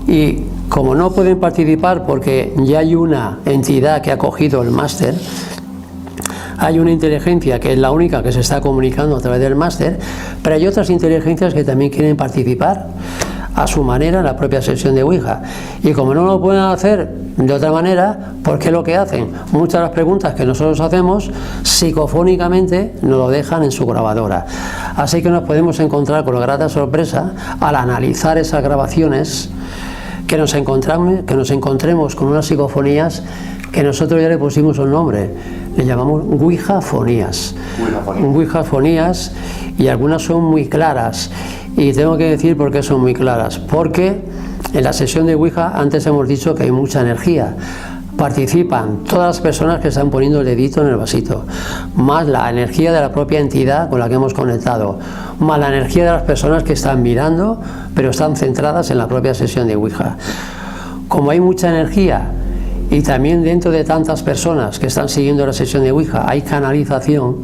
y como no pueden participar porque ya hay una entidad que ha cogido el máster, hay una inteligencia que es la única que se está comunicando a través del máster, pero hay otras inteligencias que también quieren participar a su manera en la propia sesión de Ouija. Y como no lo pueden hacer de otra manera, ¿por qué lo que hacen? Muchas de las preguntas que nosotros hacemos psicofónicamente nos lo dejan en su grabadora. Así que nos podemos encontrar con la grata sorpresa al analizar esas grabaciones que nos encontremos con unas psicofonías que nosotros ya le pusimos un nombre, le llamamos Ouijafonías. Ouijafonías, y algunas son muy claras. Y tengo que decir por qué son muy claras, porque en la sesión de Ouija antes hemos dicho que hay mucha energía. Participan todas las personas que están poniendo el dedito en el vasito, más la energía de la propia entidad con la que hemos conectado, más la energía de las personas que están mirando, pero están centradas en la propia sesión de Ouija. Como hay mucha energía y también dentro de tantas personas que están siguiendo la sesión de Ouija hay canalización,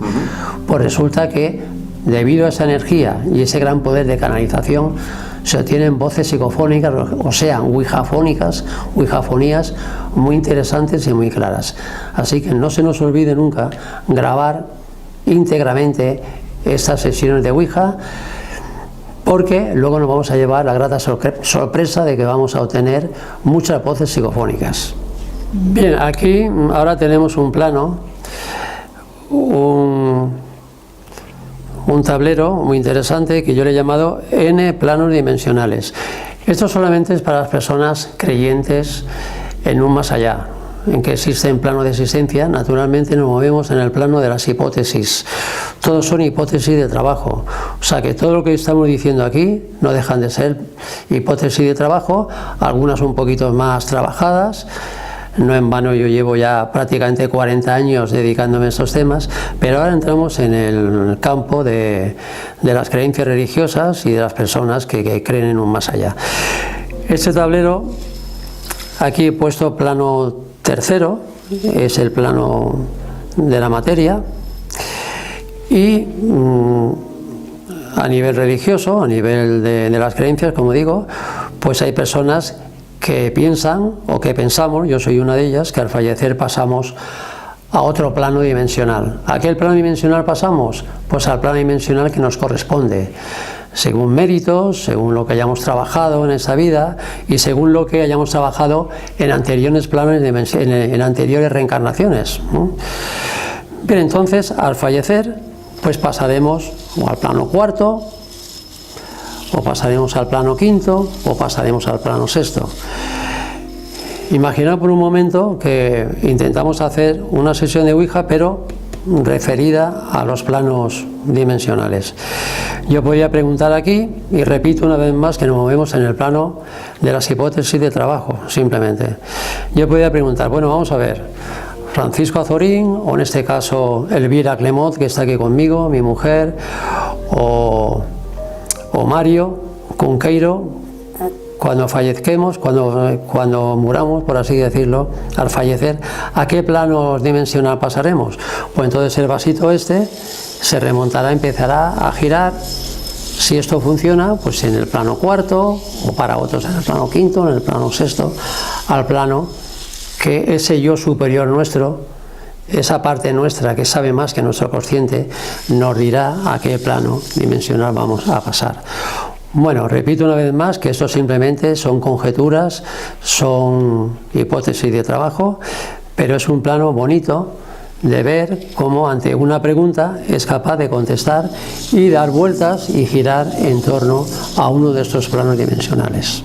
pues resulta que debido a esa energía y ese gran poder de canalización se obtienen voces psicofónicas, o sea, ouijafonías muy interesantes y muy claras. Así que no se nos olvide nunca grabar íntegramente estas sesiones de Ouija, porque luego nos vamos a llevar la grata sorpresa de que vamos a obtener muchas voces psicofónicas. Bien, aquí ahora tenemos un plano, un tablero muy interesante que yo le he llamado N planos dimensionales. Esto solamente es para las personas creyentes en un más allá, en que existen planos de existencia. Naturalmente nos movemos en el plano de las hipótesis. Todos son hipótesis de trabajo. O sea que todo lo que estamos diciendo aquí no dejan de ser hipótesis de trabajo, algunas un poquito más trabajadas. No en vano yo llevo ya prácticamente 40 años dedicándome a estos temas, pero ahora entramos en el campo de las creencias religiosas y de las personas que creen en un más allá. Este tablero, aquí he puesto plano tercero, es el plano de la materia, y a nivel religioso, a nivel de las creencias, como digo, pues hay personas que piensan o que pensamos, yo soy una de ellas, que al fallecer pasamos a otro plano dimensional. ¿A qué plano dimensional pasamos? Pues al plano dimensional que nos corresponde, según méritos, según lo que hayamos trabajado en esta vida y según lo que hayamos trabajado en anteriores planos, en anteriores reencarnaciones. Bien, entonces al fallecer pues pasaremos o al plano cuarto, o pasaremos al plano quinto, o pasaremos al plano sexto. Imaginad por un momento que intentamos hacer una sesión de Ouija, pero referida a los planos dimensionales. Yo podría preguntar aquí, y repito una vez más que nos movemos en el plano de las hipótesis de trabajo, simplemente. Yo podría preguntar, bueno, vamos a ver, Francisco Azorín, o en este caso Elvira Clemot, que está aquí conmigo, mi mujer, o Mario Cunqueiro, cuando fallezquemos, cuando muramos, por así decirlo, al fallecer, ¿a qué plano dimensional pasaremos? Pues entonces el vasito este se remontará, empezará a girar, si esto funciona, pues en el plano cuarto, o para otros en el plano quinto, en el plano sexto, al plano que ese yo superior nuestro, esa parte nuestra que sabe más que nuestro consciente, nos dirá a qué plano dimensional vamos a pasar. Bueno, repito una vez más que esto simplemente son conjeturas, son hipótesis de trabajo, pero es un plano bonito de ver cómo ante una pregunta es capaz de contestar y dar vueltas y girar en torno a uno de estos planos dimensionales.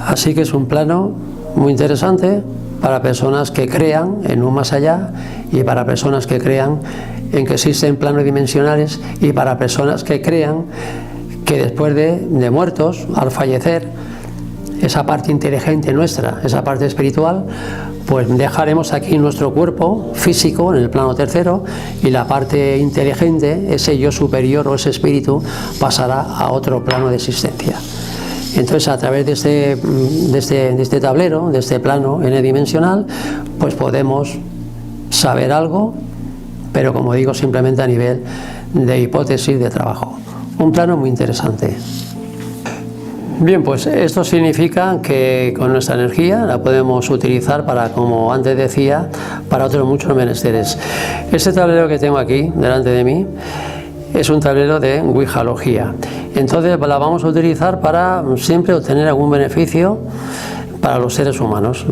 Así que es un plano muy interesante para personas que crean en un más allá y para personas que crean en que existen planos dimensionales y para personas que crean que después de muertos, al fallecer, esa parte inteligente nuestra, esa parte espiritual, pues dejaremos aquí nuestro cuerpo físico en el plano tercero y la parte inteligente, ese yo superior o ese espíritu, pasará a otro plano de existencia. Entonces, a través de este tablero, de este plano n-dimensional, pues podemos saber algo, pero como digo, simplemente a nivel de hipótesis de trabajo. Un plano muy interesante. Bien, pues esto significa que con nuestra energía la podemos utilizar para, como antes decía, para otros muchos menesteres. Este tablero que tengo aquí delante de mí es un tablero de Ouijalogía. Entonces la vamos a utilizar para siempre obtener algún beneficio para los seres humanos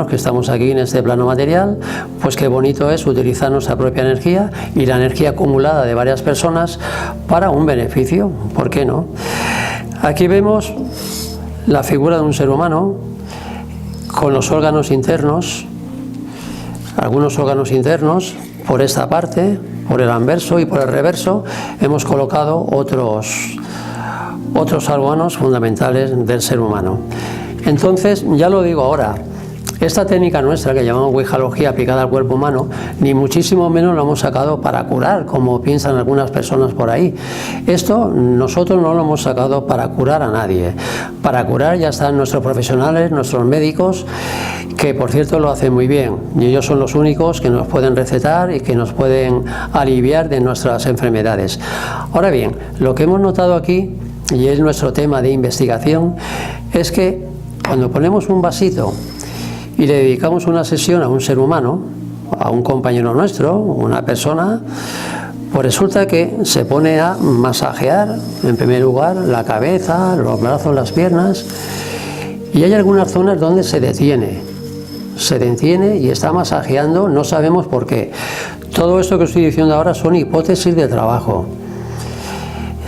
que estamos aquí en este plano material. Pues qué bonito es utilizar nuestra propia energía y la energía acumulada de varias personas para un beneficio, ¿por qué no? Aquí vemos la figura de un ser humano con los órganos internos, algunos órganos internos. Por esta parte, por el anverso y por el reverso, hemos colocado otros órganos fundamentales del ser humano. Entonces, ya lo digo ahora, esta técnica nuestra que llamamos Ouijalogía aplicada al cuerpo humano, ni muchísimo menos lo hemos sacado para curar, como piensan algunas personas por ahí. Esto nosotros no lo hemos sacado para curar a nadie. Para curar ya están nuestros profesionales, nuestros médicos, que por cierto lo hacen muy bien, y ellos son los únicos que nos pueden recetar y que nos pueden aliviar de nuestras enfermedades. Ahora bien, lo que hemos notado aquí, y es nuestro tema de investigación, es que cuando ponemos un vasito y le dedicamos una sesión a un ser humano, a un compañero nuestro, una persona, pues resulta que se pone a masajear, en primer lugar, la cabeza, los brazos, las piernas, y hay algunas zonas donde se detiene y está masajeando, no sabemos por qué. Todo esto que estoy diciendo ahora son hipótesis de trabajo.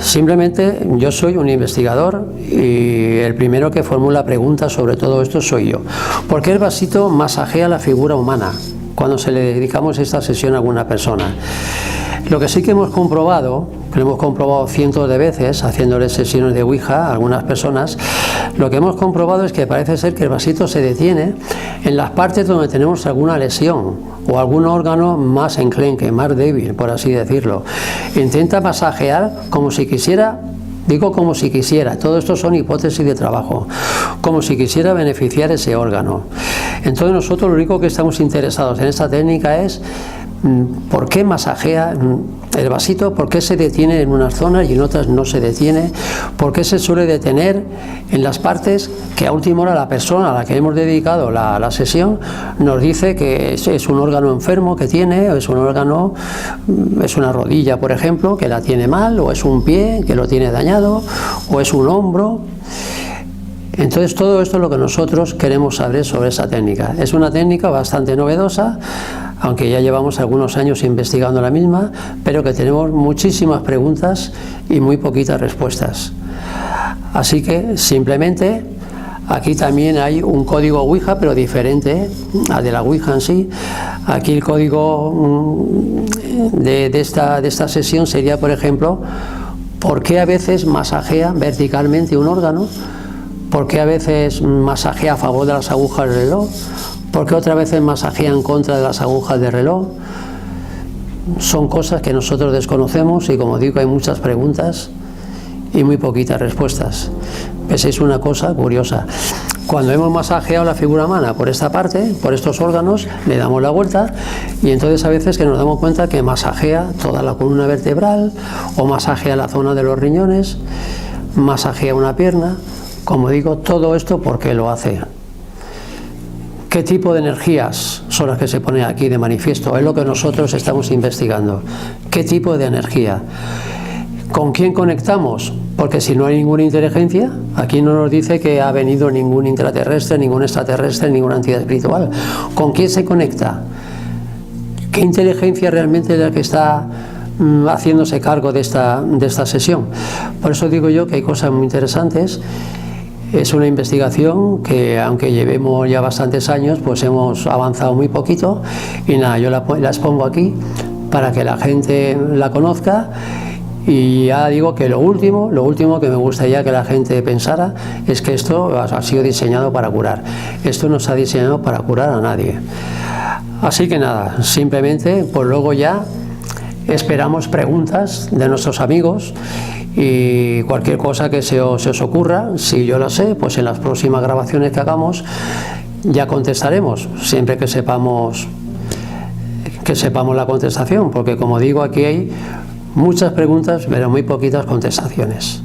Simplemente yo soy un investigador y el primero que formula preguntas sobre todo esto soy yo. ¿Por qué el vasito masajea la figura humana cuando se le dedicamos esta sesión a alguna persona? Lo que sí que hemos comprobado, que lo hemos comprobado cientos de veces haciéndole sesiones de Ouija a algunas personas, lo que hemos comprobado es que parece ser que el vasito se detiene en las partes donde tenemos alguna lesión o algún órgano más enclenque, más débil, por así decirlo. Intenta masajear como si quisiera, digo como si quisiera, todo esto son hipótesis de trabajo, como si quisiera beneficiar ese órgano. Entonces nosotros lo único que estamos interesados en esta técnica es ¿por qué masajea el vasito? ¿Por qué se detiene en unas zonas y en otras no se detiene? ¿Por qué se suele detener en las partes que a última hora la persona a la que hemos dedicado la sesión nos dice que es un órgano enfermo que tiene, o es un órgano, es una rodilla, por ejemplo, que la tiene mal, o es un pie que lo tiene dañado, o es un hombro? Entonces todo esto es lo que nosotros queremos saber sobre esa técnica. Es una técnica bastante novedosa, aunque ya llevamos algunos años investigando la misma, pero que tenemos muchísimas preguntas y muy poquitas respuestas. Así que simplemente aquí también hay un código Ouija, pero diferente al de la Ouija en sí. Aquí el código de esta sesión sería, por ejemplo, ¿por qué a veces masajea verticalmente un órgano? ¿Por qué a veces masajea a favor de las agujas del reloj? ¿Por qué otras veces masajea en contra de las agujas del reloj? Son cosas que nosotros desconocemos y, como digo, hay muchas preguntas y muy poquitas respuestas. Pues es una cosa curiosa. Cuando hemos masajeado la figura humana por esta parte, por estos órganos, le damos la vuelta y entonces a veces que nos damos cuenta que masajea toda la columna vertebral o masajea la zona de los riñones, masajea una pierna. Como digo, todo esto, ¿por qué lo hace? ¿Qué tipo de energías son las que se ponen aquí de manifiesto? Es lo que nosotros estamos investigando. ¿Qué tipo de energía? ¿Con quién conectamos? Porque si no hay ninguna inteligencia, aquí no nos dice que ha venido ningún intraterrestre, ningún extraterrestre, ninguna entidad espiritual. ¿Con quién se conecta? ¿Qué inteligencia realmente es la que está haciéndose cargo de esta sesión? Por eso digo yo que hay cosas muy interesantes. Es una investigación que, aunque llevemos ya bastantes años, pues hemos avanzado muy poquito y nada, yo la expongo aquí para que la gente la conozca. Y ya digo que lo último que me gustaría que la gente pensara es que esto ha sido diseñado para curar. Esto no se ha diseñado para curar a nadie. Así que nada, simplemente pues luego ya esperamos preguntas de nuestros amigos y cualquier cosa que se os ocurra, si yo la sé, pues en las próximas grabaciones que hagamos ya contestaremos, siempre que sepamos la contestación, porque como digo, aquí hay Muchas preguntas, pero muy poquitas contestaciones.